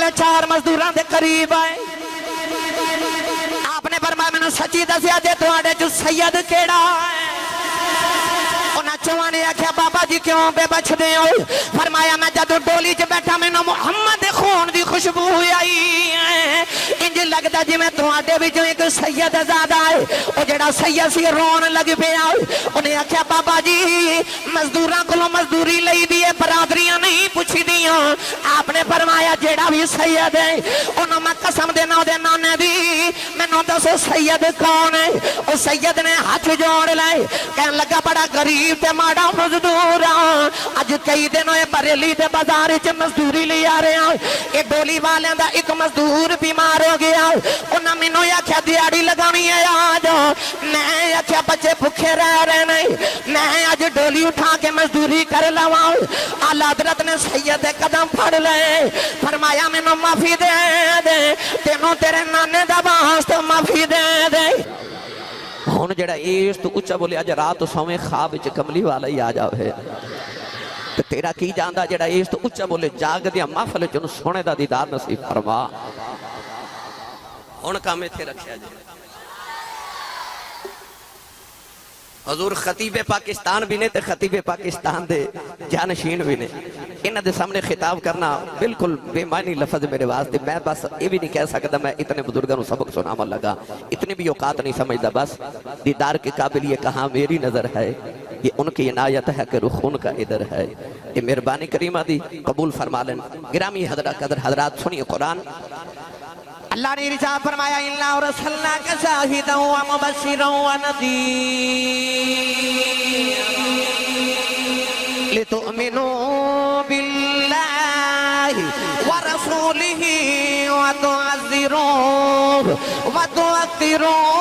والے 4 مزدوراں دے قریب آئے آپ نے فرمایا میں نے سچی دسیا جے تواڈے چ سید کیڑا ہے انہاں چواں نے آکھیا بابا جی کیوں بے بچدے ہو فرمایا میں جدوں ڈولی چ بیٹھا مینوں محمد دے خون دی خوشبو آئی انج لگدا جویں تواڈے وچوں ایک سید زادہ ہے او جڑا سید سی رون لگ پیا انہیں آکھیا بابا جی مزدوراں کولوں مزدوری لئی دی برادریاں نہیں پوچھی دیاں آپ نے فرمایا جڑا بھی سید ہے انہاں میں قسم دینا او دے نانے دی مینوں دسو سید کون ہے او سید نے ہاتھ جوڑ لائے کہن لگا بڑا غریب تے ماڑا مزدور اج کئی دن ہوئے بریلی تے بازار وچ مزدوری لے آ رہے ہیں اے ڈولی والیاں دا ایک مزدور بیمار ہو گیا انہاں مینوں آکھیا دیہاڑی لگانی ہے آج میں آکھیا بچے بھوکے رہ رہے نہیں میں اج ڈولی اٹھا کے مزدوری کر لواں اعلی حضرت نے سید دے قدم پھڑ لے فرمایا مینوں معافی دے دے تینوں تیرے نانے دا واسطہ معافی دے دے ہون جڑا اس تو اچھا بولے آج رات سویں خواب وچ کملی والا ہی آ جاوے تیرا کی جاندا جڑا اس تو اچھا بولے جاگ دیا محفل چ سونے دا دیدار نصیب فرما ہن کام ایتھے رکھیا جی حضور خطیب پاکستان بھی نے تے خطیب پاکستان دے جانشین بھی نے انہاں دے سامنے خطاب کرنا بالکل بے معنی لفظ میرے واسطے میں بس یہ بھی نہیں کہہ سکتا میں اتنے بزرگوں کو سبق سناما لگا اتنی بھی اوقات نہیں سمجھتا بس دیدار کے قابل یہ کہاں میری نظر ہے یہ ان کی عنایت ہے کہ رخ ان کا ادھر ہے یہ مہربانی کریمہ دی قبول فرما لیں گرامی حضرات سنیے قرآن اللہ نے ارشاد فرمایا اِنَّا أَرْسَلْنَاكَ شَاهِدًا وَمُبَشِّرًا وَنَذِيرًا لِتُؤْمِنُوا بِاللَّهِ وَرَسُولِهِ وَتُعَزِّرُوهُ وَتُوَقِّرُوهُ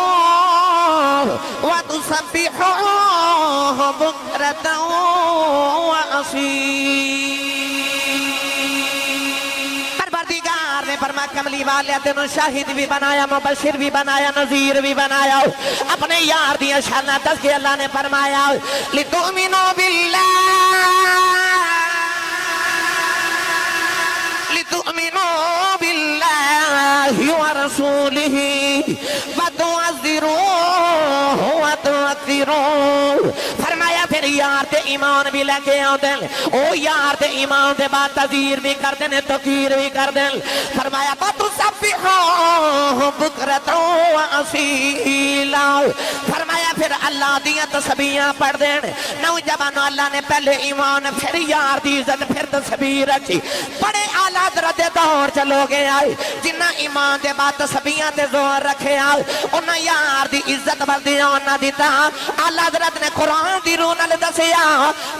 وَتُسَبِّحُوهُ بُكْرَةً وَأَصِيلًا فرما کملی والے تینوں شاہد بھی بنایا مبشر بھی بنایا نذیر بھی بنایا اپنے یار دیا شانہ دس کے اللہ نے فرمایا لِتُؤْمِنُوا بِاللَّهِ وَرَسُولِهِ وَتُعَزِّرُوهُ وَتُوَقِّرُوهُ فرمایا پھر یار تے ایمان بھی لے کے آؤ دیں او یار تے ایمان دے بعد تذیر بھی کر دیں تقیر بھی کر دیں فرمایا وَتُسَبِّحُوهُ بُكْرَةً وَأَصِيلًا فرمایا پھر اللہ دیا تسبیحاں پڑھ دیں نوجوانوں اللہ نے پہلے ایمان پھر یار دی عزت پھر تسبیح رکھی بڑے اعلیٰ حضرت دور چلو گے آئے جنہ ایمان دے بعد تسبیحاں تے زور رکھے آئے انہاں یار دی عزت بردیاں انہاں دیتا اعلیٰ حضرت نے قرآن دی رونل دسیا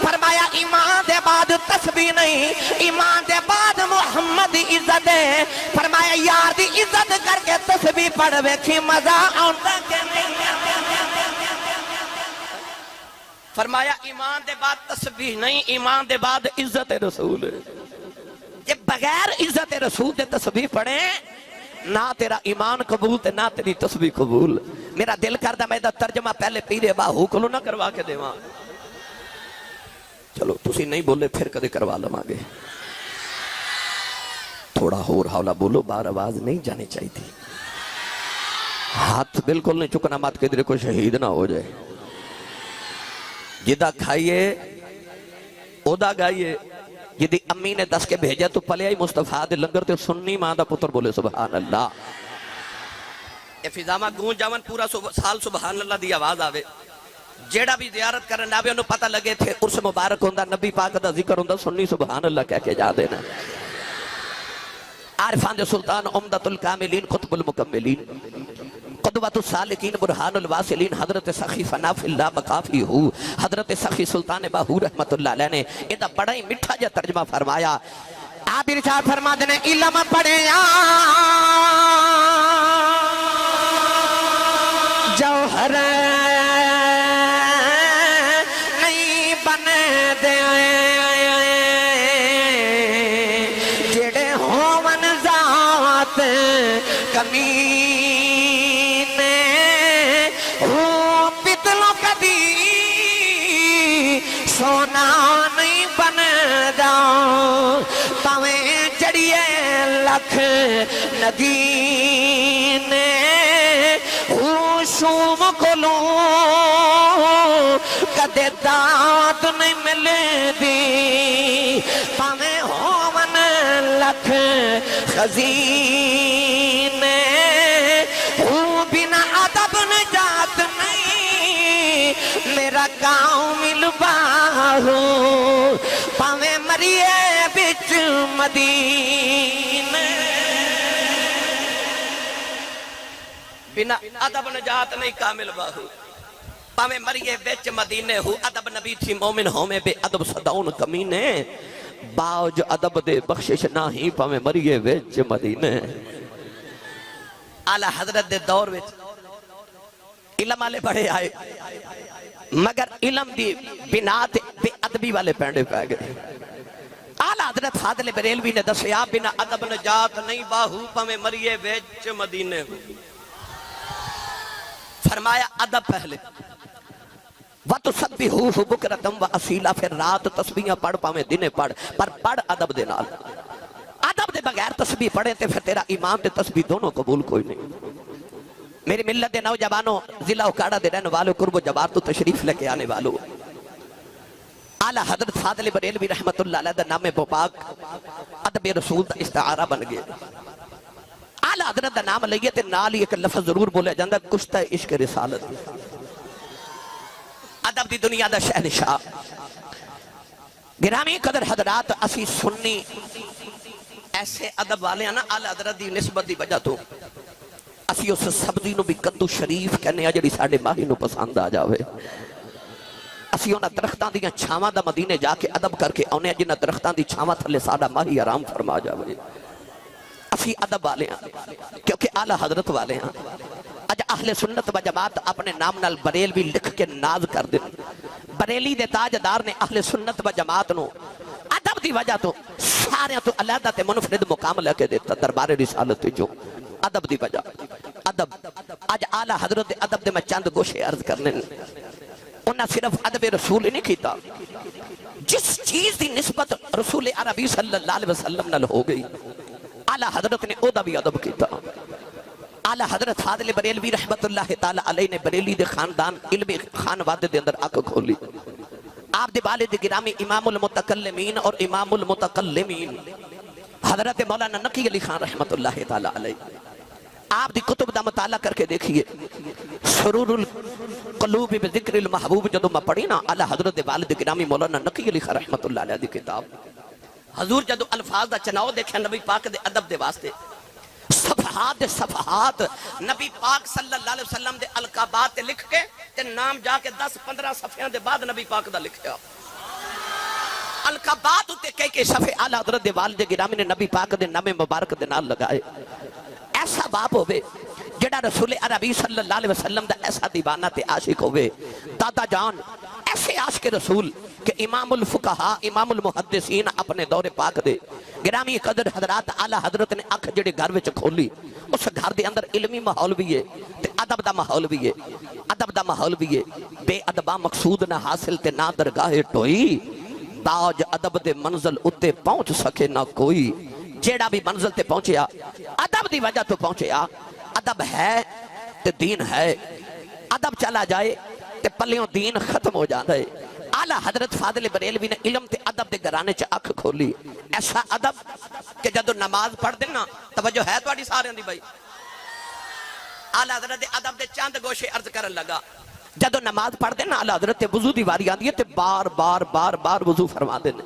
فرمایا ایمان دے بعد تسبیح نہیں ایمان دے بعد محمد دی عزت ہے فرمایا یار دی عزت کر کے تسبیح پڑھ ویکھی مزہ آندا کہ نہیں فرمایا ایمان دے بعد تسبیح نہیں ایمان دے بعد عزت رسول ہے جب بغیر عزت رسول دے تسبیح پڑھیں نہ تیرا ایمان قبول تے نہ تیری تسبیح قبول میرا دل کردہ میں دا ترجمہ پہلے پیرے باہو کلو نہ کروا کے دے وہاں چلو تسی نہیں بولے پھر کدے کروا لوں آگے تھوڑا ہور حولا بولو بار آواز نہیں جانی چاہی تھی ہاتھ بالکل نہیں چکنا مات کے درے کو شہید نہ ہو جائے جدہ کھائیے اودا گائیے جدی امی نے دس کے بھیجا تو پلے آئی مصطفیٰ دے لنگر تے سننی ماں دا پتر بولے سبحان اللہ اے فضامہ گون جاون پورا سال سبحان اللہ دی آواز آوے جیڑا بھی زیارت کرنے آوے انہوں پتہ لگے تھے عرص مبارک ہوندہ نبی پاک دا ذکر ہوندہ سننی سبحان اللہ کہہ کے جا دینا عارفان دے سلطان عمدت الکاملین قطب المکملین قدوۃ السالکین برہان الواصلین حضرت سخی فناف اللہ مقافی ہو حضرت سخی سلطان باہو رحمت اللہ علیہ نے ادھا بڑا ہی مٹھا جا ترجمہ فرمایا آپ ارشاد فرما دینے علم پڑھے جوہر نہیں بنے دے جڑے ہوون ذات کمی سونا نہیں بن جاؤں پاویں چڑیے رکھ نگینے شوم کولوں کدے داد نہیں ملے دی پاویں ہوون لکھ خزینے ہوں بنا ادب نجات نہیں میرا گاؤں ملباہو پاویں مریے بچ مدینے بنا ادب نجات نہیں کامل باہو پاویں مریے بچ مدینے ہو ادب نبی تھی مومن ہو میں بے ادب صداؤن کمینے باوج ادب دے بخشش نہ ہی پاویں مریے بچ مدینے اعلیٰ حضرت دے دور وچ علم والے بڑے آئے مگر علم دی بنا تے بے ادبی والے پینڈے پہ گئے اعلیٰ حضرت فاضل بریلوی نے دسیا بنا ادب نجات نہیں باہو پاویں مریے بچ مدینے ہو فرمایا ادب پہلے وَتُسَبِّحُوهُ بُكْرَةً وَأَصِيلًا پھر رات تسبیحاں پڑھ پاویں دنے پڑھ پر پڑھ ادب دے نال ادب دے بغیر تسبیح پڑھے تے پھر تیرا ایمان تے تسبیح دونوں قبول کوئی نہیں میری ملت دے نوجوانوں ضلع اکاڑا دے رہنے والوں قرب و جبار تو تشریف لے کے آنے والوں اعلیٰ حضرت فاضل بریلوی رحمت اللہ علیہ دا نام پاک ادب رسول دا استعارہ بن گئے اعلیٰ حضرت دا نام لئیے تے نال ایک لفظ ضرور بولے جاندہ کشتہ عشق رسالت ادب دی دنیا دا شہنشاہ گرامی قدر حضرات اسی سنی ایسے ادب والے ہیں نا اعلیٰ حضرت دی نسبت دی وجہ تو اسی اس سبزی نو بھی قدو شریف کہنے جڑی ساڑے ماہی نو پسند آ جاوے اسی انہاں درختان دیاں چھاواں دا مدینے جا کے ادب کر کے انہیں جنہاں درختان دی چھاواں تھلے ساڑا ماہی آرام فرما جاوے اسی ادب والے ہیں کیونکہ اعلیٰ حضرت والے ہیں اج اہل سنت و جماعت اپنے نام نال بریلوی لکھ کے ناز کر دیں بریلی دے تاجدار نے اہل سنت و جماعت نو ادب دی وجہ تو سارے تو علیحدہ تے منفرد مقام لے کے دیتا دربار رسالت جو ادب دی وجہ ادب اج اعلیٰ حضرت ادب دے میں چند گوشے عرض کرنے انہاں صرف ادب رسول نہیں کیتا جس چیز دی نسبت رسول عربی صلی اللہ علیہ وسلم نال ہو گئی اعلیٰ حضرت نے او دا بھی ادب کیتا اعلیٰ حضرت فاضل بریلوی رحمت اللہ تعالی علیہ نے بریلی دے خاندان علم خانوادے دے اندر آنکھ کھولی آپ دے والد گرامی امام المتکلمین اور امام المتکلمین حضرت مولانا نقی علی خان رحمت اللہ تعالی علیہ آپ دی کتب دا مطالعہ کر کے دیکھئے سرور القلوب بذکر المحبوب جدو میں پڑھی نا اعلیٰ حضرت والد گرامی مولانا نقی علی خان رحمت اللہ علیہ دی کتاب حضور جدو الفاظ دا چناؤ دیکھیں نبی پاک دے ادب دے واسطے صفحات نبی پاک صلی اللہ علیہ وسلم دے القابات لکھ کے تے نام جا کے 10-15 صفحیاں دے بعد نبی پاک دا لکھیا القابات ہوتے کئی صفحے اعلیٰ حضرت دے والد گرامی نے نبی پاک دے نام مبارک دے نال لگائے ایسا باپ ہوئے جڑا رسول عربی صلی اللہ علیہ وسلم دا ایسا دیوانہ تے عاشق ہوئے دادا جان ایسے عاشق رسول کہ امام الفقہاء امام المحدثین اپنے دور پاک دے گرامی قدر حضرات اعلیٰ حضرت نے اکھ جڑے گھر وچ کھولی اس گھر دے اندر علمی ماحول بھی ہے تے ادب دا ماحول بھی ہے ادب دا ماحول بھی ہے بے ادبا مقصود نہ حاصل تے نہ درگاہ ٹوئی تاج ادب دے منزل اتے پہنچ سکے نہ کوئی جیڑا بھی منزل تے پہنچیا ادب دی وجہ تو پہنچیا ادب ہے تے دین ہے ادب چلا جائے تے پلیوں دین ختم ہو جاتا ہے اعلیٰ حضرت فاضل بریلوی نے علم تے ادب دے گرانے چ اکھ کھولی ایسا ادب کہ جدو نماز پڑھ دینا توجہ ہے تواڈی سارے دی بھائی اعلیٰ حضرت دے ادب دے چند گوشے عرض کرن لگا جدو نماز پڑھ دینا اعلیٰ حضرت تے وضو دی واری آندی ہے تے بار بار وضو فرما دینے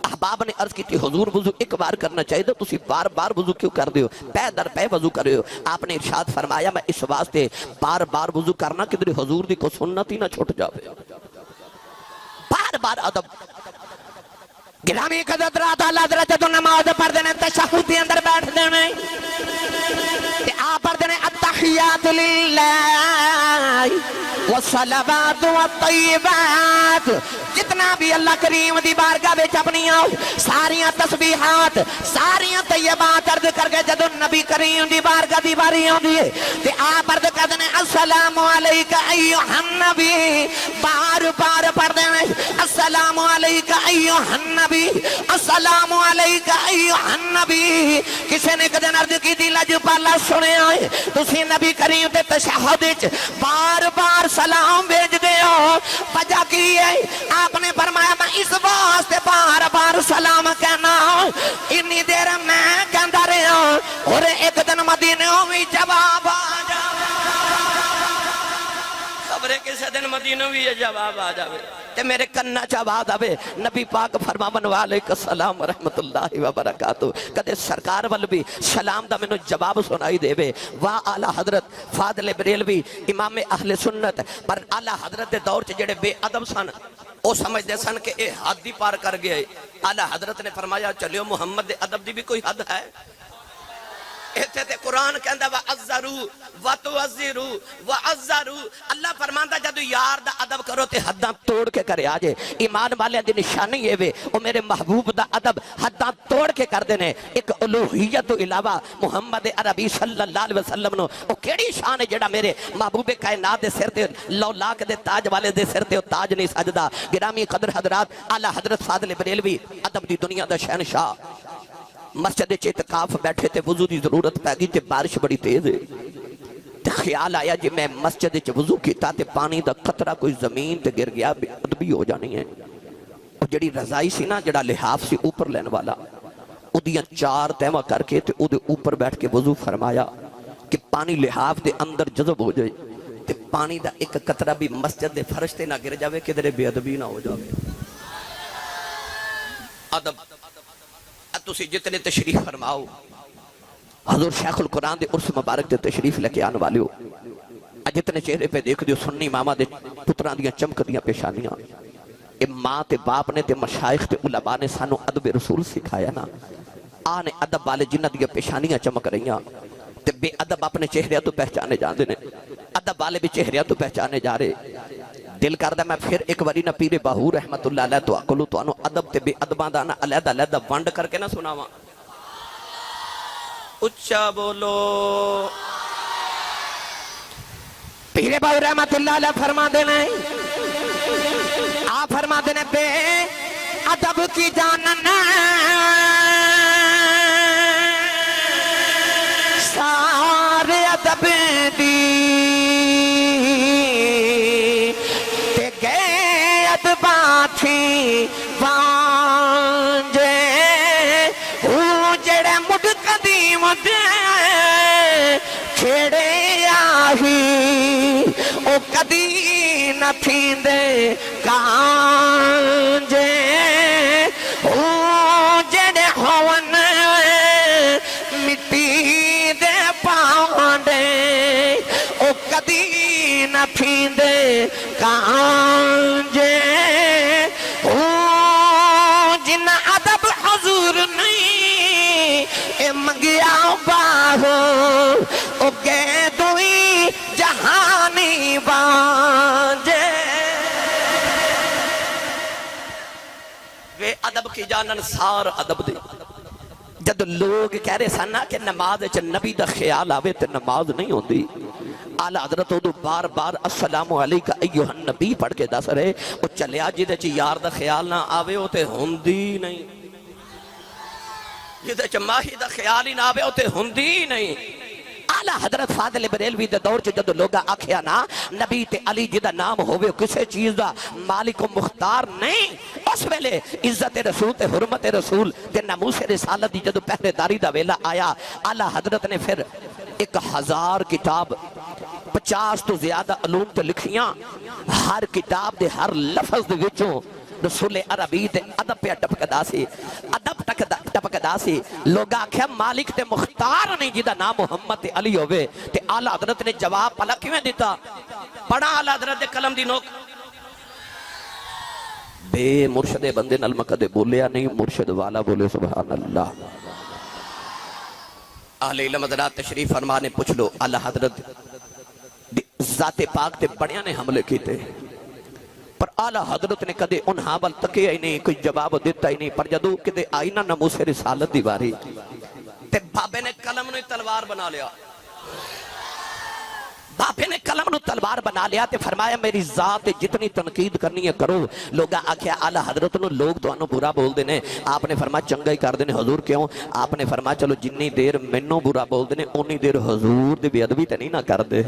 احباب نے عرض کی تھی حضور وضو ایک بار کرنا چاہیے تو تسی بار بار وضو کیوں کر دیو پہ در پہ وضو کر دیو آپ نے ارشاد فرمایا میں اس واسطے بار وضو کرنا کہ دری حضور دی کو سنت ہی نہ چھوٹ جاوے بار ادب گرامی قدرت رات اللہ حضرت تو نماز پڑھ دینے تشہد دی اندر بیٹھ دینے تے آپ پڑھ دینے التحیات للہ والصلوات والطیبات، جتنا بھی اللہ کریم دی بارگاہ وچ اپنی ساریاں تسبیحات ساریاں طیبات عرض کر کے جدو نبی کریم دی بارگاہ دی باری ہوندی ہے تے آپ عرض کر دے السلام علیکہ ایھا النبی، بار بار پڑھ دے السلام علیکہ ایھا النبی، السلام علیکہ ایھا النبی۔ کسی نے کدے عرض کی دی لج پالا سنیا ہے تسی نبی کریم دے تشہد وچ بار بار سلام بھیج دے ہو، وجہ کی ہے؟ آپ نے فرمایا میں اس واسطے بار بار سلام کہنا انی دیر میں کہندا رہا اور ایک دن مدینے میں جواب آ جا، خبر ہے کسی دن مدینہ بھی جواب آ جاوے تے میرے کنہ چاواد آوے نبی پاک فرماون وعلیکم السلام ورحمت اللہ وبرکاتہ، کدے سرکار وال بھی سلام دا مینوں جواب سنائی دے وے۔ واہ اعلی حضرت فاضل بریلوی امام اہل سنت، پر اعلی حضرت دے دور چ جڑے بے ادب سن او سمجھ دے سن کہ اے حد ہی پار کر گئے۔ اعلی حضرت نے فرمایا چلیو محمد دے ادب دی بھی کوئی حد ہے؟ ایتھے تے قرآن کہندا وَعَزَّرُوا وَتُعَزِّرُوا وَعَزَّرُوا، اللہ فرماندا جدو یار دا ادب کرو تے حداں توڑ کے کرے آجے۔ ایمان والے دی نشانی یہ وے او میرے محبوب دا ادب حداں توڑ کے کر دینے۔ ایک الوہیت تو علاوہ محمد عربی صلی اللہ علیہ وسلم نو او کیڑی شان ہے جڑا میرے محبوب کائنات دے سر تے لو لاکھ دے تاج والے دے سر تے او تاج نہیں سجدا۔ گرامی قدر حضرات، اعلی حضرت فاضل بریلوی ادب دی دنیا دا شہنشاہ، مسجد اعتکاف بیٹھے تے وضو دی ضرورت پہ گئی تے بارش بڑی تیز ہے تے خیال آیا جی میں مسجد چ وضو کیتا تے پانی دا قطرہ کوئی زمین تے گر گیا بے ادبی ہو جانی ہے۔ اور جڑی رضائی سی نا جڑا لحاف سی اوپر لین والا او دیاں 4 تہواں کر کے تے او دے اوپر بیٹھ کے وضو فرمایا کہ پانی لحاف دے اندر جذب ہو جائے تے پانی دا ایک قطرہ بھی مسجد دے فرش تے نہ گر جاوے کدھر بے ادبی نہ ہو جاوے۔ ادب تسی جتنے تشریف فرماؤ، حضور شیخ القرآن دے عرس مبارک دے تشریف لے کے آنے والے ہو، جتنے چہرے پہ دیکھ دیو سنی ماما دے پتران دیاں چمک دیاں پیشانیاں، اے ماں تے باپ نے تے مشائخ تے علماء نے سانو ادب رسول سکھایا نا، آنے ادب والے جنہ دیاں پیشانیاں چمک رہیاں تے بے ادب اپنے چہرے تو پہچانے جاندے نے، ادب والے بھی چہرے تو پہچانے جا رہے۔ دل کردہ میں پھر ایک واری نہ پیر باہور رحمت اللہ علیہ تو اکلو تو انو ادب تے بے ادبان دا نا علیدہ علیدہ ونڈ کر کے نہ سناواں۔ اچھا بولو۔ پیر باہور رحمت اللہ علیہ فرما دینے، آپ فرما دینے بے ادب کی جاننا سارے ادب دی تھی وانجے او جڑے مڈ قدیم دے کھیڑے آہی او کدی نہ تھیندے کانجے او جڑے ہون مٹی دے پاندے او کدی نہ تھیندے کانجے جنہ ادب حضور نہیں اے منگیا باہو او گئے دوئی جہانی بانجے۔ وے ادب کی جانن سار ادب دے، جد لوگ کہہ رہے سانا کہ نماز چ نبی دا خیال آوے تے نماز نہیں ہوندی، اعلی حضرت ادو بار بار السلام علیکہ ایھا النبی پڑھ کے دس رہے او چلیا جدے چ یار دا خیال نہ آوے او تے ہوندی نہیں، جدے چ ماہی دا خیال ہی نہ آوے او تے ہوندی نہیں۔ اعلی حضرت فاضل بریلوی دے دور چ جدو لوگا آکھیا نا نبی تے علی جدا نام ہوئے کسے چیز دا مالک و مختار نہیں، اس ویلے عزت رسول تے حرمت رسول تے ناموس رسالت دی جدو پہلے داری دا ویلا آیا، اعلی حضرت نے پھر 1000 کتاب 50 تو زیادہ علوم تے لکھیاں، ہر کتاب دے ہر لفظ دے وچوں رسول عربی دے ادب پہ ٹپکدا سی، ادب ٹپکدا سی۔ لوگ آکھیا مالک تے مختار نہیں جدا نام محمد تے علی ہوئے تے اعلی حضرت نے جواب پلا کیویں دیتا؟ پڑھا اعلی حضرت دے قلم دی نوک، بے مرشد بندے نال میں کدے بولیا نہیں، مرشد والا بولے سبحان اللہ۔ اہل علم حضرات تشریف فرما نے پوچھ لو اعلی حضرت ذات پاک تے بڑیاں نے حملے کیتے پر اعلی حضرت نے کدے انہاں ول تکیا ہی نہیں، کوئی جواب دیتا ہی نہیں۔ پر جدو کدے آئی نا ناموس رسالت دی واری تے بابے نے قلم نو تلوار بنا لیا، بابے نے قلم نو تلوار بنا لیا تے فرمایا میری ذات جتنی تنقید کرنی ہے کرو۔ لوگا آکھیا اعلی حضرت نو لوگ تو انو برا بول دینے، آپ نے فرمایا چنگا ہی کر دینے۔ حضور کیوں؟ آپ نے فرمایا چلو جنی دیر منو برا بول دینے انی دیر حضور دی بے ادبی تے نہیں نہ کر دے۔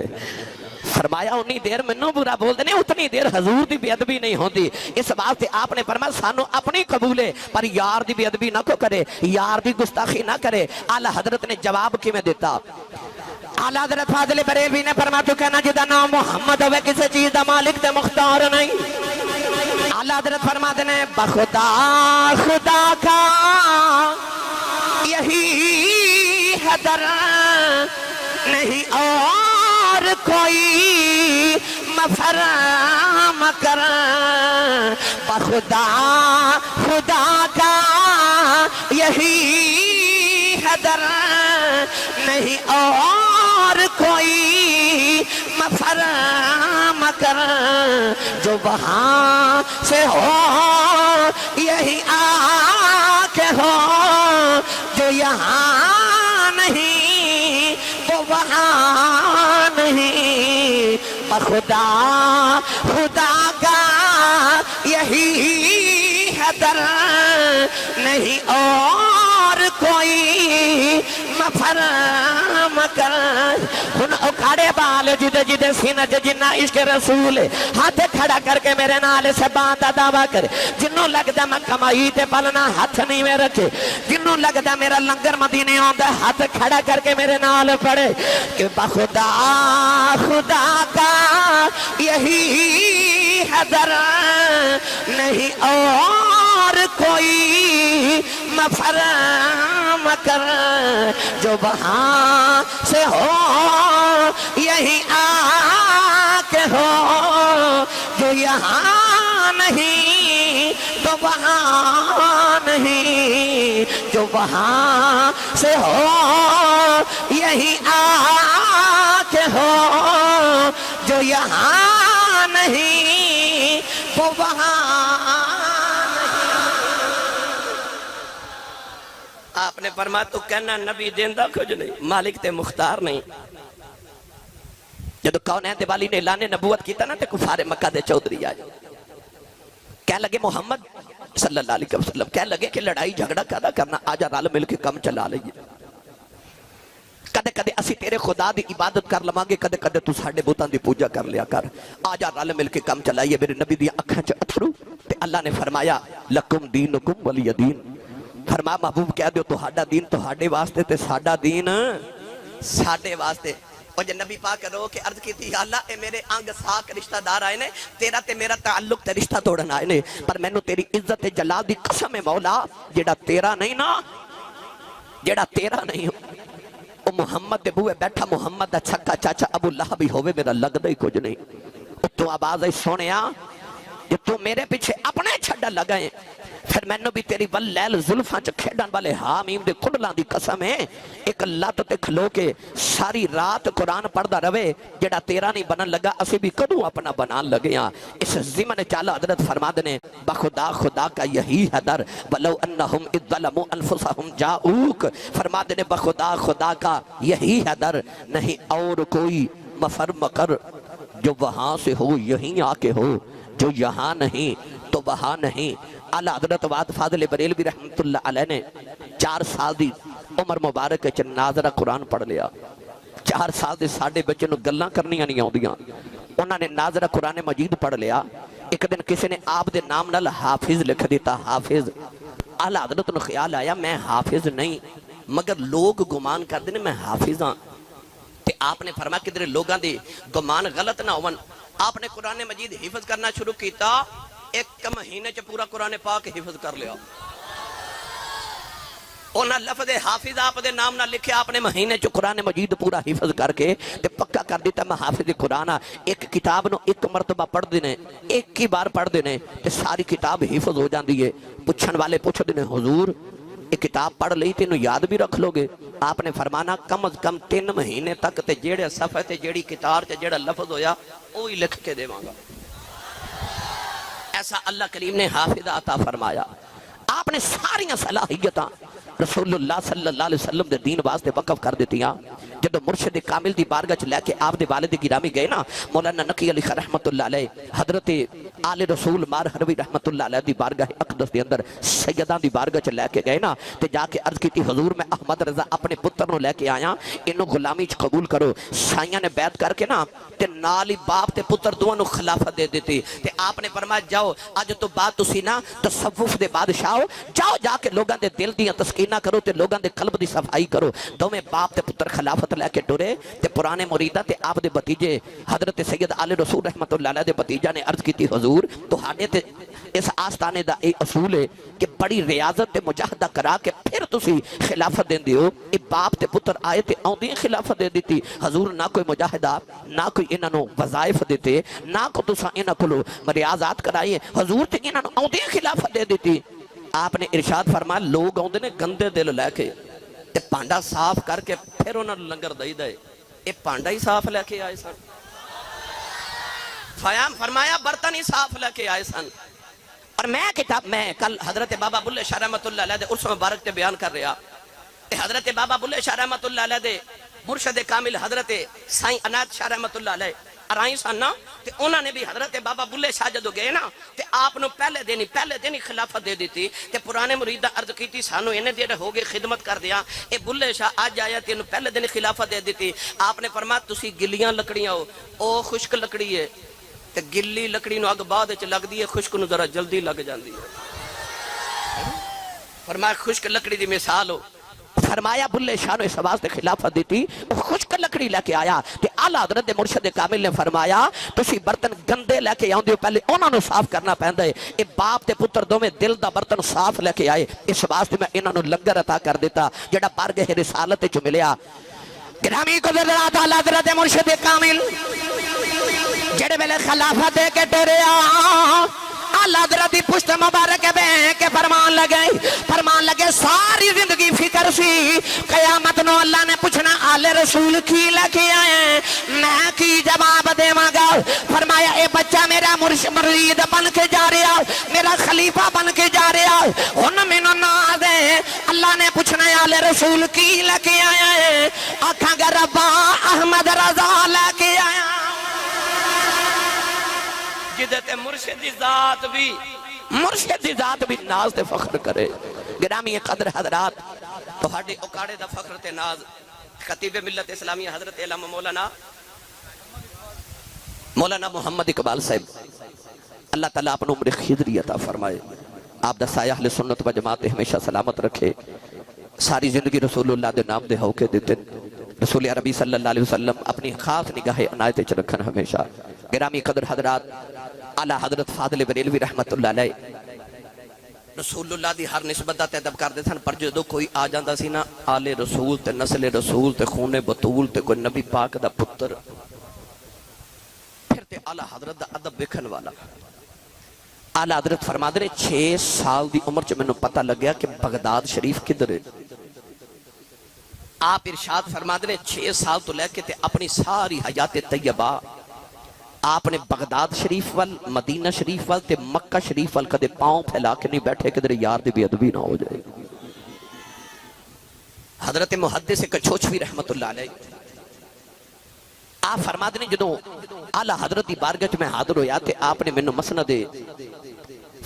فرمایا انی دیر منو برا بول دینے اتنی دیر حضور دی بے ادبی نہیں ہوندی۔ اس بات سے آپ نے فرمایا سانو اپنی قبولے پر یار دی بے ادبی نہ کو کرے، یار دی گستاخی نہ کرے۔ اعلی حضرت نے جواب کی میں دیتا؟ اعلی حضرت فاضل بریلوی نے فرمایا تو کہنا جدا نام محمد ہوئے کسی چیز دا مالک تے مختار نہیں۔ اعلی حضرت فرما دینے بخدا خدا کا یہی ہے در نہیں اور کوئی مفر مکر، بخدا خدا کا یہی ہے در نہیں اور کوئی مفر مکر، جو وہاں سے ہو یہی آ کے ہو، جو یہاں نہیں وہ وہاں نہیں، بخدا خدا کا یہی ہے در نہیں اور کوئی مفر مکر۔ ہن اکھاڑے بال جدے جدے سینہ جنہ عشق رسول ہاتھ کھڑا کر کے میرے نال سے باندھا دعویٰ کرے، جنوں لگدا میں کمائی تے پلنا ہاتھ نہیں میں رکھے، جنوں لگدا میرا لنگر مدینے آندا ہاتھ کھڑا کر کے میرے نال پڑے کہ بخدا خدا کا یہی ہے در نہیں اور کوئی مفر مکر، جو وہاں سے ہو یہی آ کے ہو، جو یہاں نہیں تو وہاں نہیں، جو وہاں سے ہو یہی آ کے ہو، جو یہاں نہیں وہ وہاں آپ نے فرمایا تو کہنا نبی دیندہ کچھ نہیں، مالک تے مختار نہیں۔ جدو کونین دے والی نے اعلان نبوت کیتا نا تے کفار مکہ دے چودھری آئے کہہ لگے محمد صلی اللہ علیہ وسلم کہہ لگے کہ لڑائی جھگڑا کیدا کرنا، آجا رال مل کے کم چلا لئیے، کدے کدے اسی تیرے خدا دی عبادت کر لمانگے، کدے کدے تو ساڑھے بوتان دی پوجا کر لیا کر، آجا رال مل کے کم چلائیے۔ میرے نبی دی اکھاں چ اتھرو تے اللہ نے فرمایا لکم دینکم ولی دین، فرما محبوب کہہ دیو تہاڈا دین تہاڈے واسطے تے ساڈا دین ساڈے واسطے۔ اور جب نبی پاک رو کے عرض کی تھی اللہ اے میرے آنگ ساک رشتہ دار آئے نے، تیرا تے میرا تعلق تے رشتہ توڑن آئے نے، پر میں نو تیری عزت جلال دی قسم مولا جیڑا تیرا نہیں نا، جیڑا تیرا نہیں ہو او محمد دے بوئے بیٹھا محمد دا چھکا چاچا ابو لہب ہی ہوئے میرا لگ دے کچھ نہیں۔ تو آواز ہے سونیا جو تو میرے پیچھے اپنے چھڑا لگائیں، پھر میں نو بھی تیری واللیل ظلفاں چا کھیڑن والے حامیم دے کھڑلان دی قسم ہے، ایک لات تے کھلو کے ساری رات قرآن پڑھ دا روے، جڑا تیرا نہیں بنن لگا اسی بھی کدوں اپنا بنان لگے ہیں۔ اس زمن چالا حضرت فرما دینے بخدا خدا کا یہی ہے در ولو انہم اذ ظلموا انفسہم جاؤک، فرما دینے بخدا خدا کا یہی ہے در نہیں اور کوئی مفر مکر، جو وہاں سے ہو یہیں آ کے ہو، جو یہاں نہیں تو وہاں نہیں۔ اعلیٰ حضرت واد فاضل بریلوی رحمت اللہ علیہ نے 4 سال دی عمر مبارک چ ناظرہ قرآن پڑھ لیا، 4 سال دے ساڑھے بچے نو گلاں کرنیاں نہیں آؤندیاں، انہوں نے ناظرہ قرآن مجید پڑھ لیا۔ ایک دن کسی نے آپ دے نام نال حافظ لکھ دیتا، حافظ۔ اعلیٰ حضرت نو خیال آیا میں حافظ نہیں مگر لوگ گمان کر دینے میں حافظ ہاں، تے آپ نے فرمایا کدھر لوگاں دی گمان غلط نہ ہون۔ آپ نے قرآن مجید حفظ کرنا شروع کیتا، 1 مہینے چ پورا قرآن پاک حفظ کر لیا۔ انہاں لفظ حافظ آپ دے نام نہ لکھے، آپ نے مہینے چ قرآن مجید پورا حفظ کر کے تے پکا کر دیتا میں حافظ قرآن۔ ایک کتاب نو 1 مرتبہ پڑھ دینے، 1 ہی بار پڑھ دینے تے ساری کتاب حفظ ہو جاندی ہے۔ پوچھن والے پوچھ دینے حضور یہ کتاب پڑھ لئی تینوں یاد بھی رکھ لو گے. آپ نے فرمانا کم از کم 3 مہینے تک تے جیڑے صفحے تے جیڑی کتاب تے جیڑا لفظ ہویا وہی لکھ کے دے مانگا. ایسا اللہ کریم نے حافظ عطا فرمایا. آپ نے ساریاں صلاحیتاں رسول اللہ صلی اللہ علیہ وسلم دے دین واسطے وقف کر دیتیاں. جدو مرشد کامل دی بارگاہ چ لے کے آپ دے والد گرامی گئے نا مولانا نقی علی خان رحمت اللہ علیہ حضرت آل رسول مار حروی رحمت اللہ علیہ دی بارگاہ اقدس دے اندر سیدان دی بارگاہ چ لے کے گئے نا تے جا کے عرض کی حضور میں احمد رضا اپنے پتر نو لے کے آیا انہوں غلامی چ قبول کرو. سائیاں نے بیعت کر کے نا تے نال ہی باپ تے پتر دونوں نو خلافت دے دیتی. تے آپ نے فرمایا جاؤ اج تو بعد تسی نا تصوف دے بادشاہ ہو جاؤ جا کے لوگاں دے دل دیاں تسکینہ کرو تے لوگاں دے قلب دی صفائی کرو. دوویں باپ تے پتر خلافت لے کے ٹرے تے پرانے مریدہ تے آپ دے بتیجے حضرت سید آل رسول رحمت اللہ علیہ دے بتیجہ نے عرض کی تھی حضور تو ہاڑے تے اس آستانے دا ایک اصول ہے کہ بڑی ریاضت تے مجاہدہ کرا کے پھر تسی خلافت دین دیو. اے باپ تے پتر آئے تے آؤں خلافت دے دیتی. حضور نہ کوئی مجاہدہ نہ کوئی انہوں وظائف دیتے نہ کو تسا انہوں کو ریاضات کرائیے. حضور تے انہوں آؤں خلافت دے دیتی. آپ نے ارشاد فرمایا لوگ آؤں نے گندے دل لے کے تے پانڈا صاف کر کے پھر انہوں نے لنگر دائی دائے. اے پانڈا ہی صاف لے کے آئے سن. فرمایا برتن ہی صاف لے کے آئے سن. اور میں کل حضرت بابا بلے شاہ رحمت اللہ علیہ دے عرص مبارک تے بیان کر رہا. حضرت بابا بلے شاہ رحمت اللہ علیہ دے مرشد کامل حضرت سائیں عنایت شاہ رحمت اللہ علیہ ارائی سننا تے انہوں نے بھی حضرت بابا بلے شاہ جدو گئے نا تے آپ نو پہلے دینی خلافت دے دیتی. تے پرانے مریدہ عرض کیتی سانو انہیں دیر ہو گئے خدمت کر دیا. اے بلے شاہ آج آیا تے انہوں پہلے دینی خلافت دے دیتی. آپ نے فرمایا تسی گلیاں لکڑیاں ہو او خشک لکڑی ہے تے گلی لکڑی نو اگ بعد وچ لگ دی ہے خشک نو ذرا جلدی لگ جاندی ہے. فرمایا خشک لکڑی دی مثال ہو. فرمایا بلے شاہ نے اس واسطے خلافت دیتی خشک لکڑی لے کے آیا. تے اعلی حضرت مرشد کامل نے فرمایا تسی برتن گندے لے کے آؤندے ہو پہلے انہاں نو صاف کرنا پیندا ہے. اے باپ تے پتر دوویں دل دا برتن صاف لے کے آئے. اس واسطے میں انہاں نو لنگر عطا کر دیتا جڑا بارگاہ رسالت وچ ملیا. گرامی قدرت اعلی حضرت مرشد کامل جڑے ویلے خلافت دے کے ٹریا اعلی حضرت دی پشت مبارک بے کے فرمان لگے ساری زندگی فکر سی قیامت نو اللہ نے پوچھنا آل رسول کی لے کے آئے میں کی جواب دے مانگا. فرمایا اے بچہ میرا مرید بن کے جا رہا میرا خلیفہ بن کے جا رہا ان میں ناز ہے. اللہ نے پوچھنا آل رسول کی لے کے آئے آکھاں گا ربا احمد رضا لے کے آیا جدت مرشد ذات بھی ناز تے فخر کرے. گرامی قدر حضرات تو ہاڑے اکاڑے دا فخر تے ناز خطیب ملت اسلامی حضرت علامہ مولانا محمد اقبال صاحب اللہ تعالیٰ اپنے عمر خضری عطا فرمائے. آپ دا سایہ اہل سنت و جماعت ہمیشہ سلامت رکھے. ساری زندگی رسول اللہ دے نام دے ہوکے دیتے رسول عربی صلی اللہ علیہ وسلم اپنی خاص نگاہ عنایت چ رکھن ہمیشہ. گرامی قدر حضرات اعلی حضرت فاضل بریلوی رحمت اللہ علیہ رسول اللہ دی ہر نسبت دا تدب کر دے سن پر جدو کوئی آ جاندہ سی نا آل رسول تے نسل رسول تے خون بطول تے کوئی نبی پاک دا پتر پھر تے اعلی حضرت دا ادب وکھن والا. اعلی حضرت فرما دے 6 سال دی عمر چ مینوں پتہ لگیا کہ بغداد شریف کدھر ہے. آپ ارشاد فرما دے 6 سال تو لے کے تے اپنی ساری حیات طیبہ آپ نے بغداد شریف وال مدینہ شریف وال تے مکہ شریف وال کدے پاؤں پھیلا کے نہیں بیٹھے کدھر یار دی بے ادبی نہ ہو جائے. حضرت محدث کچھوچوی رحمت اللہ علیہ آپ فرما دیں جدوں اعلی حضرت دی بارگاہ میں حاضر ہویا تے آپ نے مینوں مسند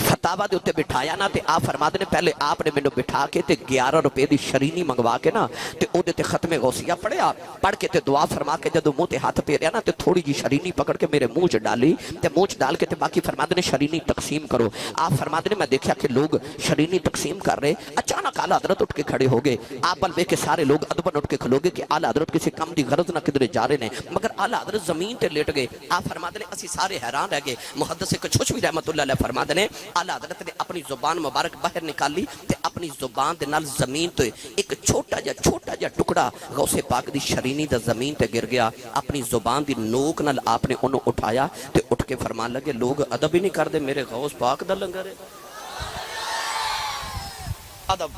فتاوہ دے اتے بٹھایا نا تے آپ فرما دیں پہلے آپ نے مینوں بٹھا کے تے 11 روپے دی شرینی منگوا کے نا تے او دے تے ختم غوثیہ پڑھیا پڑھ کے تے دعا فرما کے جدو منہ تے ہاتھ پھیریا نا تے تھوڑی جی شرینی پکڑ کے میرے منہ چ ڈالی تے منہ چ ڈال کے تے باقی فرما دیں شرینی تقسیم کرو. آپ فرما دیں میں دیکھا کہ لوگ شرینی تقسیم کر رہے. اچانک اعلی حضرت اٹھ کے کھڑے ہو گئے. آپ بل بے کے سارے لوگ ادبن اٹھ کے کھلو گے کہ اعلی حضرت کسی کم دی غرض نہ کدھر جا رہے ہیں مگر اعلی حضرت زمین تے لیٹ گئے. آپ فرما دیں اسی سارے حیران رہ گئے. محدث کچھوچوی رحمت اللہ علیہ فرما دیں اعلی حضرت نے اپنی زبان مبارک باہر نکالی تے اپنی زبان دے نال زمین تو ایک چھوٹا جا ٹکڑا غوث پاک دی شرینی دا زمین تے گر گیا. اپنی زبان دی نوک نال آپ نے انہوں اٹھایا تے اٹھ کے فرمان لگے لوگ ادب ہی نہیں کر دے میرے غوث پاک دا لنگر ہے. ادب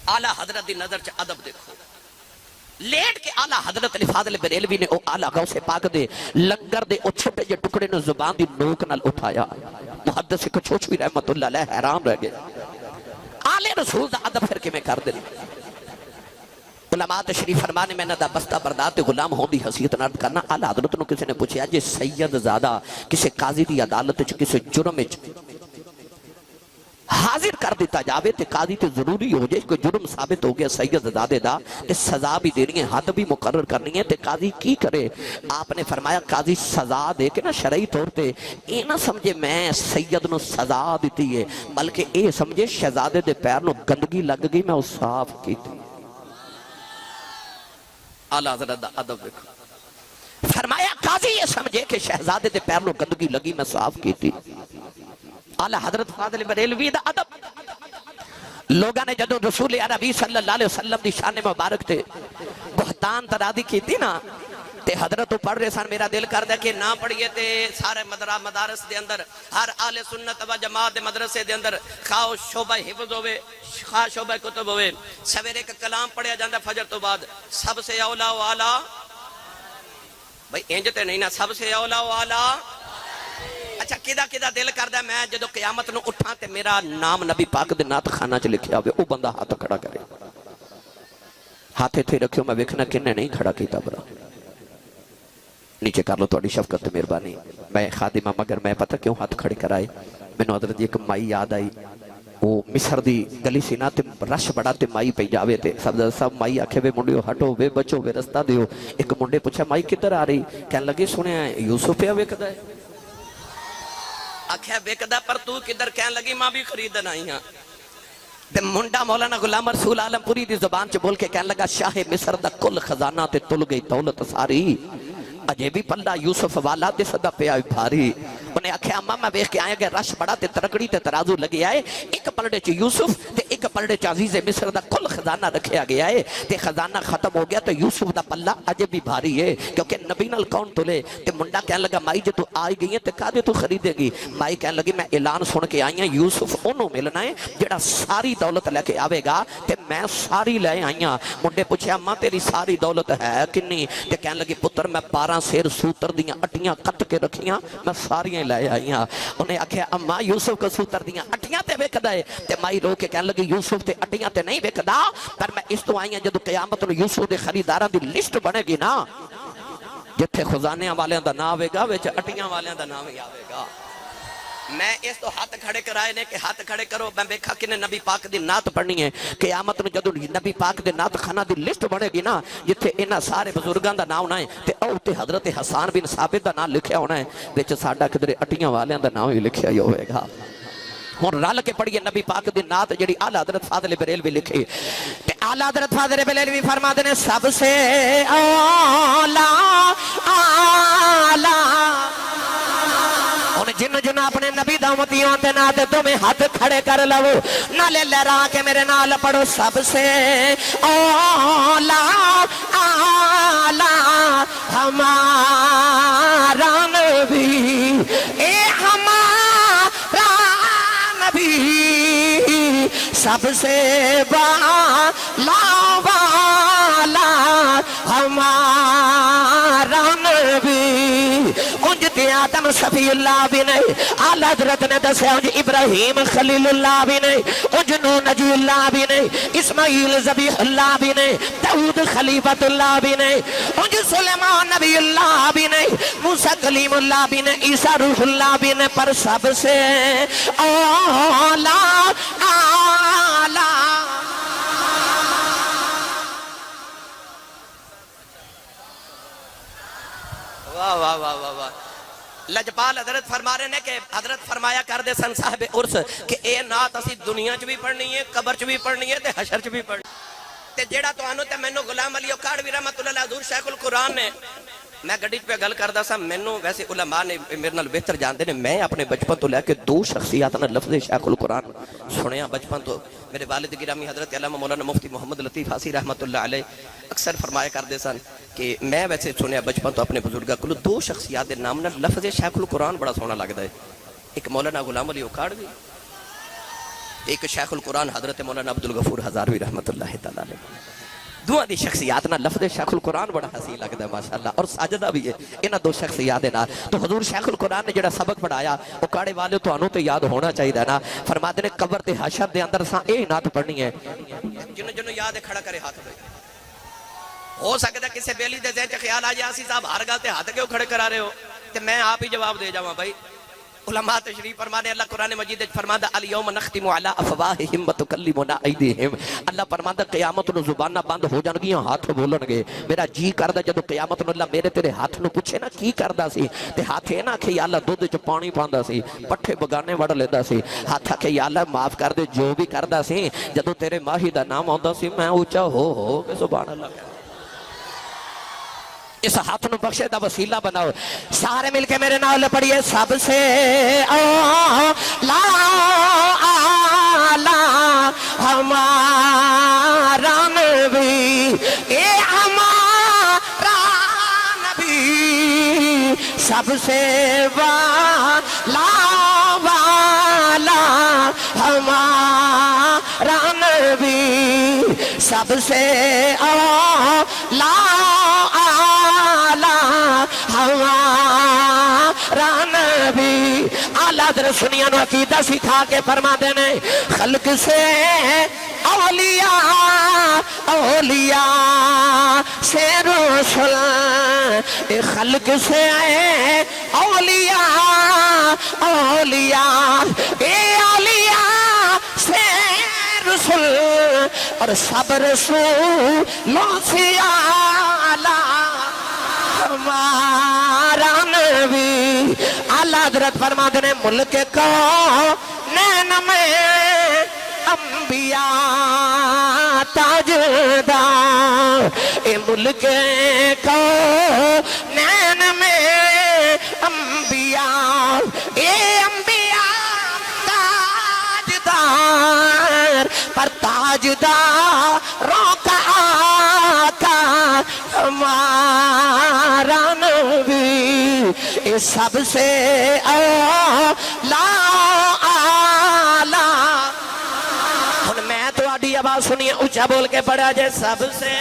آلہ حضرت دی نظر چ ادب دیکھو لیٹ کے آلہ حضرت علی فاضل بریلوی نے او آلہ غوث پاک دے لنگر دے او چھوٹے جے ٹکڑے نے زبان دی نوک نال اٹھایا محدث کچھوچوی رحمت اللہ علیہ حیران رہ گئے آلے رسول دا ادب پھر کے میں کر دے علماء تشریف فرمانے میں نہ دا بستہ بردات غلام ہوں دی حسیت نرد کرنا آلہ حضرت نو کسی نے پوچھا جے سید زادہ کسی قاضی دی عدالت کسی جرم حاضر کر دیتا جاوے تے قاضی تے ضروری ہو جائے کوئی جرم ثابت ہو گیا سید زادے دا تے سزا بھی دینی ہے حد بھی مقرر کرنی ہے تے قاضی کی کرے آپ نے فرمایا قاضی سزا دے کے نا شرعی طور تے اے نہ سمجھے میں سید نو سزا دیتی ہے بلکہ اے سمجھے شہزادے دے پیر نو گندگی لگ گئی میں اس صاف کی تھی اعلیٰ حضرت دا ادب دیکھو فرمایا قاضی یہ سمجھے کہ شہزادے دے پیر نو گندگی لگی میں صاف کی تھی اعلیٰ حضرت فاضل بریلوی دا ادب لوگاں نے جدو رسول عربی صلی اللہ علیہ وسلم دی شان مبارک تے بہتان ترادی کی تھی نا تے حضرت تو پڑھ رہے سن میرا دل کر دے کہ نہ پڑھئے تے سارے مدارس دے اندر ہر آل سنت و جماعت دے مدرسے دے اندر خواہ شعبہ حفظ ہوئے خواہ شعبہ کتب ہوئے سویرے کا کلام پڑھیا جاندہ فجر تو بعد سب سے اولا و اعلیٰ بھئی انجتے نہیں نا سب سے اولا و اعلیٰ اچھا کدہ دل کردہ میں جدو قیامت نو اٹھا تے میرا نام نبی پاک دے نات خانہ چ لکھیا ہوئے او بندہ ہاتھ کھڑا کرے ہاتھے تھے رکھیو میں ویکھنا کنے نہیں کھڑا کیتا برا نیچے کر لو توڑی شفقت تے مہربانی میں خادمہ مگر میں پتہ کیوں ہاتھ کھڑے کرائے میں نو حضرت ایک مائی یاد آئی وہ مصر دی گلی سینا تے رش بڑا تے مائی پہ جاوے تے سب مائی آکھے وے منڈیو ہٹو وے بچو وے رستہ دیو ایک منڈے پوچھا مائی کدھر آ رہی کہنے لگے سنے ہیں یوسف پہ ویکدہ ہے آکھے ویکدہ پر تو کدھر کہنے لگی ماں بھی خریدن آئی ہاں تے منڈا مولانا غلام رسول عالم پوری دی زبان چ بول کے کہنے لگا شاہ مصر دا کل خزانہ تے تل گئی دولت ساری اجے بھی پلہ یوسف والا دے صدا پہ آئی بھاری انہیں آکھے اممہ میں بیخ کے آئیں گے رش بڑا تے ترکڑی تے ترازو لگے آئے ایک پلڑے چ یوسف تے ایک پلڑے چ عزیز مصر دا کل خزانہ رکھے آگے آئے تے خزانہ ختم ہو گیا تو یوسف دا پلہ اجے بھی بھاری ہے کیونکہ نبی نال کون تلے تے منڈا کہنے لگا مائی جے تو آئی گئی ہے تے کہا تو خریدے گی مائی کہنے لگی میں اعلان سن کے آئی ہیں یوسف انہوں ملنا ہے جڑا ساری دولت لے کے آوے گا تے میں ساری لے آئی ہیں منڈے پوچھے اماں تیری ساری دولت ہے کنی تے کہنے لگی پتر میں 12 سیر سوتر دیاں اٹیاں کٹ کے رکھیاں میں ساریاں لے آئی ہیں انہیں آکھے اماں یوسف کو سوتر دیاں اٹیاں تے ویکدا ہے تے مائی رو کے کہنے لگی یوسف تے اٹیاں تے نہیں ویکدا پر میں اس تو آئی ہیں جدو قیامت نو یوسف دے خریداراں دی لسٹ بنے گی نا جتھے خزانیاں والیاں دا نام آوے گا وچ اٹیاں والیاں دا نام ہی آوے گا میں اس تو ہاتھ کھڑے کرائے نے کہ ہاتھ کھڑے کرو میں بیکھا کہ نبی پاک دی نات پڑھنی ہے قیامت نو جدو نبی پاک دے نات خانہ دی لسٹ بنے گی نا جتھے انہاں سارے بزرگاں دا نام ہونا ہے تے او تے حضرت حسان بن ثابت دا نام لکھیا ہونا ہے وچ ساڈا کدھر اٹیاں والیاں دا نام ہی لکھیا ہی ہوئے گا ہن رل کے پڑھیے نبی پاک دی نات جڑی اعلیٰ حضرت فاضل بریلوی لکھی تے اعلیٰ حضرت فاضل بریلوی فرماتے نے سب سے اولا اعلیٰ جن جن اپنے نبی دامتیوں تے نات تمہیں ہاتھ کھڑے کر لو نالے لہرا کے میرے نال پڑھو سب سے اولا اعلیٰ ہمارا نبی اے ہمارا نبی سب سے بالا والا ہمارا نبی انجتے آدم صفی اللہ بھی نہیں اعلیٰ حضرت نے دسے انج ابراہیم خلیل اللہ بھی نہیں انج نوح نجی اللہ بھی نہیں اسماعیل ذبیح اللہ بھی نہیں داؤد خلیفۃ اللہ بھی نہیں انج سلیمان نبی اللہ بھی نہیں موسیٰ کلیم اللہ بھی نہیں عیسیٰ روح اللہ بھی نہیں پر سب سے اولا اعلیٰ واہ واہ واہ واہ واہ لجپال حضرت فرما رہے ہیں کہ حضرت فرمایا کر دے سن صاحب عرس کہ اے نات اسی دنیا چ بھی پڑھنی ہے قبر چ بھی پڑھنی ہے تے حشر چ بھی پڑھنی تے جیڑا تانوں تے مینوں غلام علی اوکاڑوی رحمت اللہ علیہ حضور شیخ القرآن نے میں گڈی پہ گل کردا سا مینوں ویسے علماء نے میرے نال بہتر جاندے نے میں اپنے بچپن تو لے کے 2 شخصیات نے لفظ شیخ القرآن سنیا بچپن تو میرے والد گرامی حضرت علامہ مولانا مفتی محمد لطیف حاسی رحمت اللہ علیہ اکثر فرمایا کردے سن کہ میں ویسے سنیا بچپن تو اپنے بزرگاں کولوں 2 شخصیات دے نام نال لفظ شیخ القرآن بڑا سونا لگدا ہے ایک مولانا غلام علی اوکاڑوی ایک شیخ القرآن حضرت مولانا عبدالغفور ہزاروی رحمت اللہ تعالیٰ علیہ دعا دی شخصیات نا لفظ شیخ القرآن بڑا حسین لگتا ہے ماشاءاللہ اور ساجدہ بھی ہے انہاں دو شخصیات نا تو حضور شیخ القرآن نے جڑا سبق پڑھایا وہ کاڑے والے تو انہوں تو یاد ہونا چاہیے نا فرماتے نے قبر تے حشر دے اندر ساں اے نات پڑھنی ہے جنہوں جنہوں یاد ہے کھڑا کرے ہاتھ دے ہو سکتا ہے کسی بیلی دے ذہن چ خیال آ جائے اسی صاحب ہر گل تے ہاتھ کیوں کھڑے کرا رہے ہو تے میں آپ ہی جواب دے جاواں بھائی علماء تشریف فرمانے اللہ قرآن مجید فرماتا الیوم نختم علی افواہہم وتکلمنا ایدیہم اللہ فرماتا قیامت نو زباناں بند ہو جان گیاں ہاتھ بولن گے میرا جی کردا جدوں قیامت نو اللہ میرے تیرے ہاتھ نو پوچھے نا کی کردا سی تے ہاتھ اے نہ کہ یا اللہ دودھ وچ پانی پاندا سی پٹھے بگانے وڑ لیندا سی ہاتھ کہ یا اللہ معاف کر دے جو بھی کردا سی جدوں تیرے ماہی دا نام آندا سی میں اونچا ہو کے سبحان اللہ اس ہاتھ نو بخشے دا وسیلہ بناؤ سارے مل کے میرے نال پڑھیے سب سے لا ہمارا نبی اے ہمارا نبی سب سے والا ہمارا نبی سب سے ہمارا نبی اعلیٰ حضرت سنیاں نو عقیدہ سکھا کے فرما دینے خلق سے اولیاء اولیاء سے رسول خلق سے اولیاء اولیاء اولیاء سے رسول اور سب رسولوں سے اعلیٰ ہمارا نبی اعلیٰ حضرت فرما دینے ملک کو نین میں انبیاء تاجدار اے ملک کو نین میں انبیاء اے انبیاء تاجدار پر تاجداروں کا آقا ہمارا نبی اے سب سے ہن میں تو آڈی آواز سنیے اونچا بول کے پڑھا جائے سب سے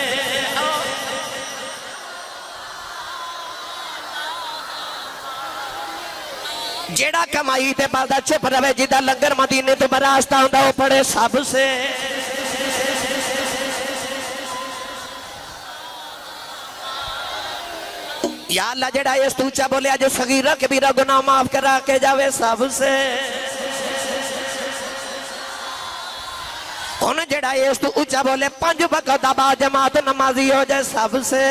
جیڑا کمائی تے پالدا چپ رہے جیدہ لنگر مدینے تو براستہ ہوندا وہ پڑھے سب سے یا اللہ جڑا اس تو اونچا بولیا جو صغیرہ کبیرہ گناہ معاف کرا کے جاوے سب سے ان جڑا اس تو اونچا بولے 5 وقت با جماعت نمازی ہو جائے سب سے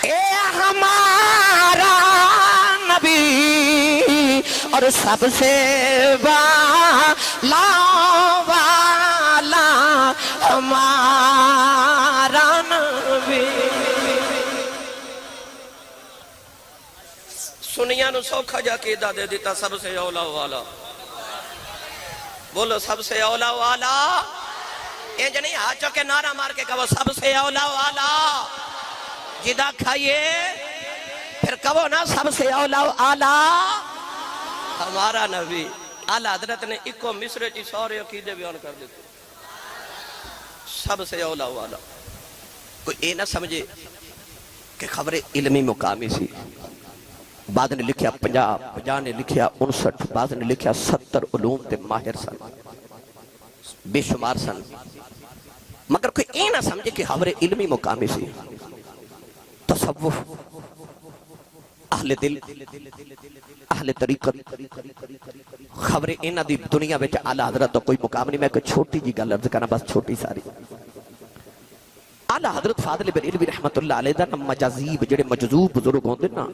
اے ہمارا نبی اور سب سے والا ہمارا نبی سنیاں نو سوکھا جا کے عقیدہ دے دیتا سب سے اولا والا بولو سب سے اولا والا یہ جنہیں ہاتھ چوکے نعرہ مار کے کہو سب سے اولا والا جدہ کھائیے پھر کہو نا سب سے اولا والا ہمارا نبی اعلیٰ حضرت نے ایکو مصرے چی سورے عقیدے بیان کر دیتے سب سے اولا والا کوئی اے نہ سمجھے کہ خبر علمی مقامی سی بعد نے لکھیا 50 نے لکھیا 59 بعد نے لکھیا 70 علوم تے ماہر سن بے شمار سن مگر کوئی اے نہ سمجھے کہ خبر علمی مقامی سی تصوف اہل دل اہل طریقت خبر اینا دی دنیا بیچ اعلیٰ حضرت تو کوئی مقام نہیں میں کوئی چھوٹی جی گل عرض کرنا بس چھوٹی ساری اعلیٰ حضرت فاضل بریلوی رحمت اللہ علیہ دا مجازیب جڑے مجذوب بزرگ ہوندے نا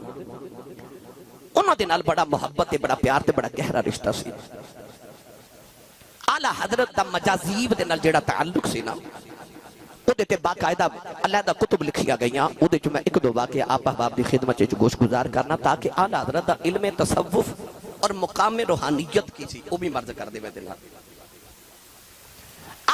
انہوں دے نال بڑا محبت بڑا پیار تے بڑا گہرا رشتہ سی اعلیٰ حضرت دا مجازیب دے نال جڑا تعلق سی نا وہ دیتے باقاعدہ اللہ دا کتب لکھیا گئیاں وہ دے جو میں ایک دو واقعہ آپ احباب دی خدمت چے گوش گزار کرنا تاکہ اعلیٰ حضرت دا علم تصوف اور مقام روحانیت کی سی وہ بھی مرض کر دے میں دینا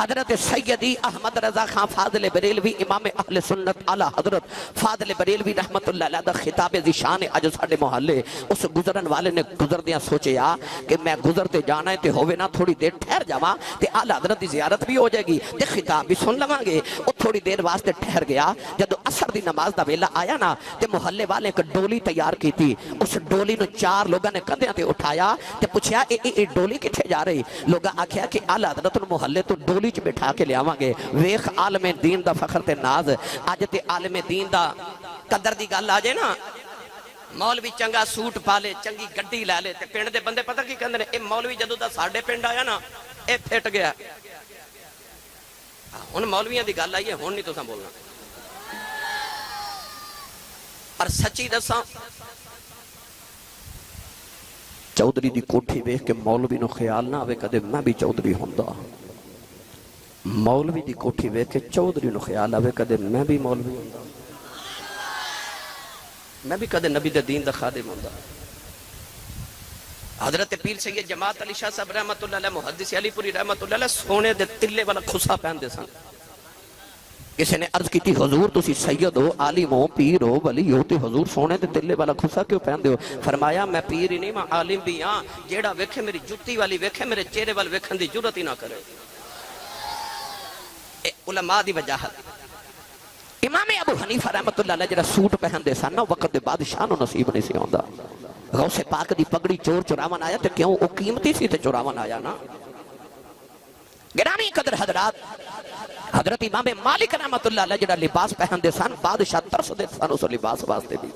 حضرت سیدی احمد رضا خان فاضل بریلوی امام اہل سنت اعلی حضرت فاضل بریلوی رحمت اللہ علیہ دا خطاب ذیشان اج ساڈے محلے اس گزرن والے نے گزردیاں سوچیا کہ میں گزرتے جانا ہے تے ہووے نا تھوڑی دیر ٹھہر جاواں تے اعلی حضرت دی زیارت بھی ہو جائے گی تے خطاب بھی سن لواں گے۔ او تھوڑی دیر واسطے ٹھہر گیا، جدو عصر دی نماز دا ویلا آیا نا تے محلے والے ایک ڈولی تیار کی تھی، اس ڈولی نو 4 لوگاں نے کندھیاں تے اٹھایا تے پوچھیا اے ڈولی کتھے جا رہی؟ لوگاں آکھیا کہ اعلی حضرت نو محلے تو ڈولی چ بٹھا کے لے آواں گے۔ ویکھ عالم دین دا فخر تے ناز، اج تے عالم دین دا قدر دی گل آ جائے نا، مولوی چنگا سوٹ پا لے، چنگی گڈی لے لے تے پنڈ دے بندے پتہ کی کہندے نے اے مولوی جدوں دا ساڈے پنڈ آیا نا اے پھٹ گیا۔ ہن مولویاں دی گل آئی ہے، ہن نہیں تساں بولنا، پر سچی دساں چودھری دی کوٹھی ویکھ کے مولوی نو خیال نہ آوے کدے میں بھی چودھری ہوندا، مولوی دی کوٹھی ویکھ کے چودھری نو خیال آوے کدے میں بھی مولوی ہوندا، میں بھی کدے نبی دے دین دا خادم ہوندا۔ حضرت پیر سید جماعت علی شاہ صاحب رحمت اللہ علیہ، محدث علی پوری رحمت اللہ علیہ سونے دے تلے والا خسا پہن دے سن۔ کسی نے عرض کی تھی حضور تسی سید ہو، عالم ہو، پیر ہو، ولی ہو تے حضور سونے دے تلے والا خسا کیوں پہن دے ہو؟ فرمایا میں پیر ہی نہیں، میں عالم بھی ہاں، جیڑا ویکھے میری جُتی والی ویکھے میرے چہرے وال ویکھن دی جرات ہی نہ کرے۔ علماء دی وجاہت امام ابو حنیفہ رحمت اللہ علیہ جڑا سوٹ پہن دے سن نا وقت دے بادشاہ نو نصیب نہیں سی ہوندا۔ غوث پاک دی پگڑی چور چراون آیا تے کیوں او قیمتی سی تے چراون آیا نا۔ گرامی قدر حضرات، حضرت امام مالک رحمت اللہ علیہ جڑا لباس پہن دے سن بادشاہ ترس دے سن اس لباس واسطے بھی۔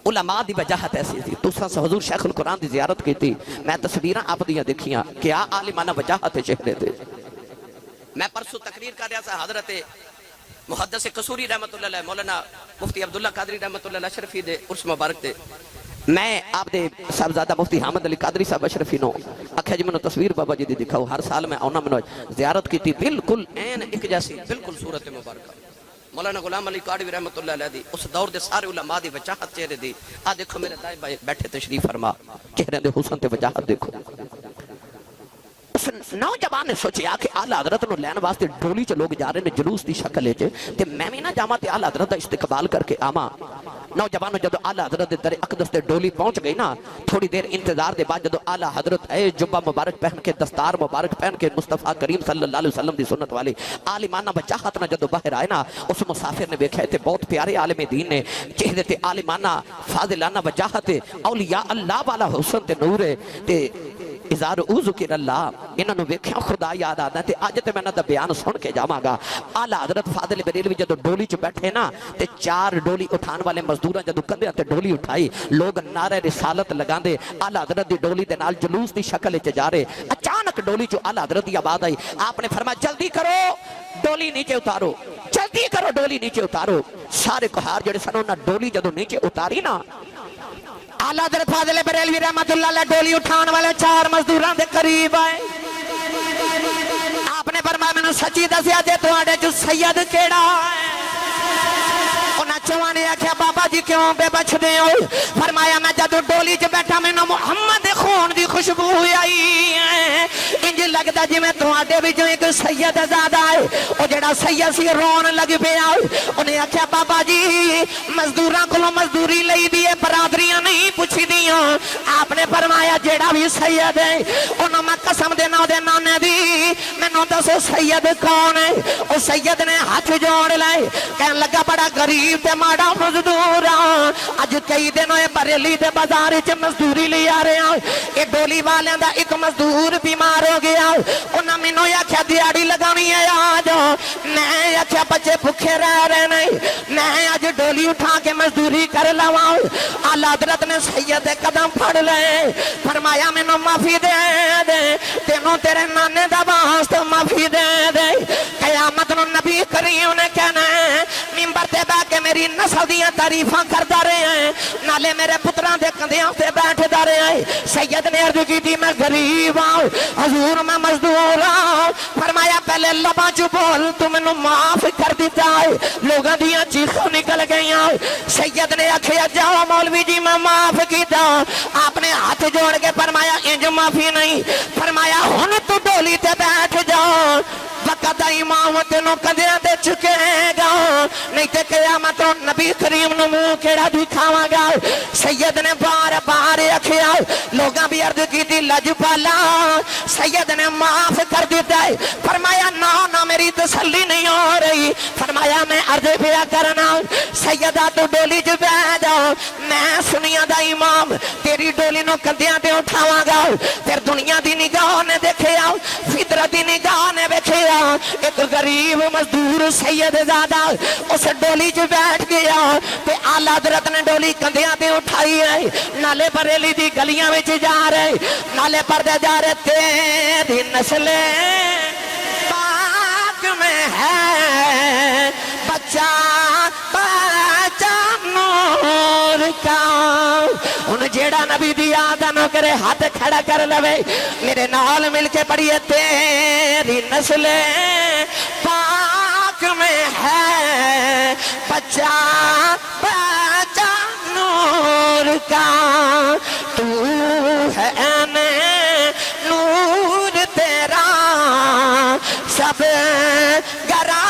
علماء دی وجاہت ایسی تھی، تساں حضور شیخ القرآن دی زیارت کی تھی، میں تصویراں آپ دیاں دیکھیاں کیا عالمانہ وجاہت چہرے تے۔ میں پرسوں تقریر کر رہا تھا حضرت محدث قصوری رحمت اللہ علیہ مولانا مفتی عبداللہ قادری رحمت اللہ علیہ اشرفی دے عرس مبارک دے، میں آپ دے صاحبزادہ مفتی حامد علی قادری صاحب اشرفی نو اکھے جی منو تصویر بابا جی دی دکھاؤ، ہر سال میں آنا منو زیارت کی تھی، بالکل این ایک جیسی بالکل صورت مبارکہ مولانا غلام علی قادری رحمت اللہ علیہ دی اس دور دے سارے علماء دی وجاہت چہرے دی۔ آ دیکھو میرے دائیں بھائی بیٹھے تشریف فرما، چہرے دے حسن تے وجاہت دیکھو۔ نوجوان نے سوچیا کہ اعلی حضرت نو لین واسطے ڈولی چ لوگ جا رہے نے جلوس دی شکل وچ تے میں بھی نہ جاواں تے اعلی حضرت دا استقبال کر کے آواں۔ نوجوان جدو اعلی حضرت دے در اقدس تے ڈولی پہنچ گئی نا، تھوڑی دیر انتظار دے بعد جدو اعلی حضرت اے جبہ مبارک پہن کے دستار مبارک پہن کے مصطفیٰ کریم صلی اللہ علیہ وسلم دی سنت والی عالمانہ وجاہت نہ جدو باہر آئے نا، اس مسافر نے دیکھا تے بہت پیارے عالم دین نے چہرے تے عالمانہ فاضلانہ وجاہت اولیاء اللہ والا حسن تے نور تے اظہار او ذکر اللہ، انہوں نے ویکھیا خدا یاد آتا تے آج تے میں نہ دا بیان سن کے جاواں گا۔ اعلی حضرت فاضل بریلوی جدو ڈولی چ بیٹھے نا تے 4 ڈولی اٹھان والے مزدوراں جدو کندھے تے ڈولی اٹھائی، لوگ نعرہ رسالت لگاندے اعلی حضرت دی ڈولی دے نال جلوس دی شکل وچ جا رہے۔ اچانک ڈولی چ اعلی حضرت دی آواز آئی، آپ نے فرمایا جلدی کرو ڈولی نیچے اتارو، جلدی کرو ڈولی نیچے اتارو۔ سارے کہار جڑے سن انہاں ڈولی جدو نیچے اتاری نا، اعلیٰ حضرت فاضل بریلوی رحمت اللہ علیہ ڈولی اٹھان والے 4 مزدوراں دے قریب آئے۔ آپ نے فرمایا میں نے سچی دسیا جے تواڈے چ سید کیڑا ہے؟ انہاں چواں نے آکھیا بابا جی کیوں بے بچدے ہو؟ فرمایا میں جدوں ڈولی چ بیٹھا مینوں محمد خون دی خوشبو آئی ہے، انج لگدا جویں تواڈے وچوں ایک سید زادہ ہے۔ او جڑا سید سی رون لگ پیا، انہیں آکھیا بابا جی مزدوراں کولوں مزدوری لئی دی ہے، برادریاں نہیں پوچھی دیاں۔ آپ نے فرمایا جڑا بھی سید ہے انہوں میں قسم دینا دے نانے دی، مینوں دسو سید کون ہے؟ او سید نے ہاتھ جوڑ لائے، کہن لگا بڑا غریب تے ماڑا مزدور ہاں، اج کئی دن ہوئے بریلی دے بازار وچ مزدوری لے آ رہے ہیں، اے ڈولی والیاں دا ایک مزدور بیمار ہو گیا، انہاں مینوں آکھیا دیہاڑی لگانی ہے آ جاؤ، میں آکھیا بچے بھوکے رہ رہے نہیں، میں اج ڈولی اٹھا کے مزدوری کر لواں۔ اعلی حضرت نے سید دے قدم پھڑ لے، فرمایا مینوں معافی دے دے، تینوں تیرے نانے دا واسطہ معافی دے دے۔ قیامت نو نبی کریم نے کہنا ہے منبر تے بیٹھ کے میری نسل دیاں تعریفاں کردا رہے ہیں، نالے میرے پتراں دے کندھیاں تے بیٹھدا رہے ہیں۔ سید نے عرض کی میں غریب ہوں حضور، میں مزدور ہوں۔ فرمایا پہلے لباں چ بول، تو مینوں معاف کر دیتا ہے۔ لوگاں دیاں چیخاں نکل گئیاں۔ سید نے آکھیا جاؤ مولوی جی میں معاف کیتا۔ آپ نے ہاتھ جوڑ کے فرمایا انج معافی نہیں، فرمایا ہن تو ڈولی تے بیٹھ جا، وقت امام تینوں کدیاں دے چکے گا نہیں تے قیامت نبی کریم نو منہ کیڑا دکھاواں گا سید نے بار بار آکھیا لوگاں بھی عرض کیتی لجپالا سید نے معاف کر دیتا ہے فرمایا نا میری تسلی نہیں ہو رہی فرمایا میں عرض پیا کرنا سیدہ تو ڈولی جو بیٹھ جاؤ میں سنیا دا امام تیری ڈولی نو کندیاں تے اٹھاواں گا پھر دنیا دی نگاہ نے دیکھیا فطرت دی نگاہ نے دیکھیا ایک غریب مزدور سید زادہ اس ڈولی جو بیٹھ گیا تے آلہ حضرت نے ڈولی کندیاں تے اٹھائی ہے نالے بریلی دی گلیاں وچ جا رہے نالے پردے جا رہے تیری نسل پاک میں ہے بچہ بچہ نور کا ان جیڑا نبی دی آدھا نو کرے ہاتھ کھڑا کر لوے میرے نال مل کے پڑھئے تیری نسل پاک میں ہے بچہ بچہ نور کا تو ہے نور تیرا سب گرا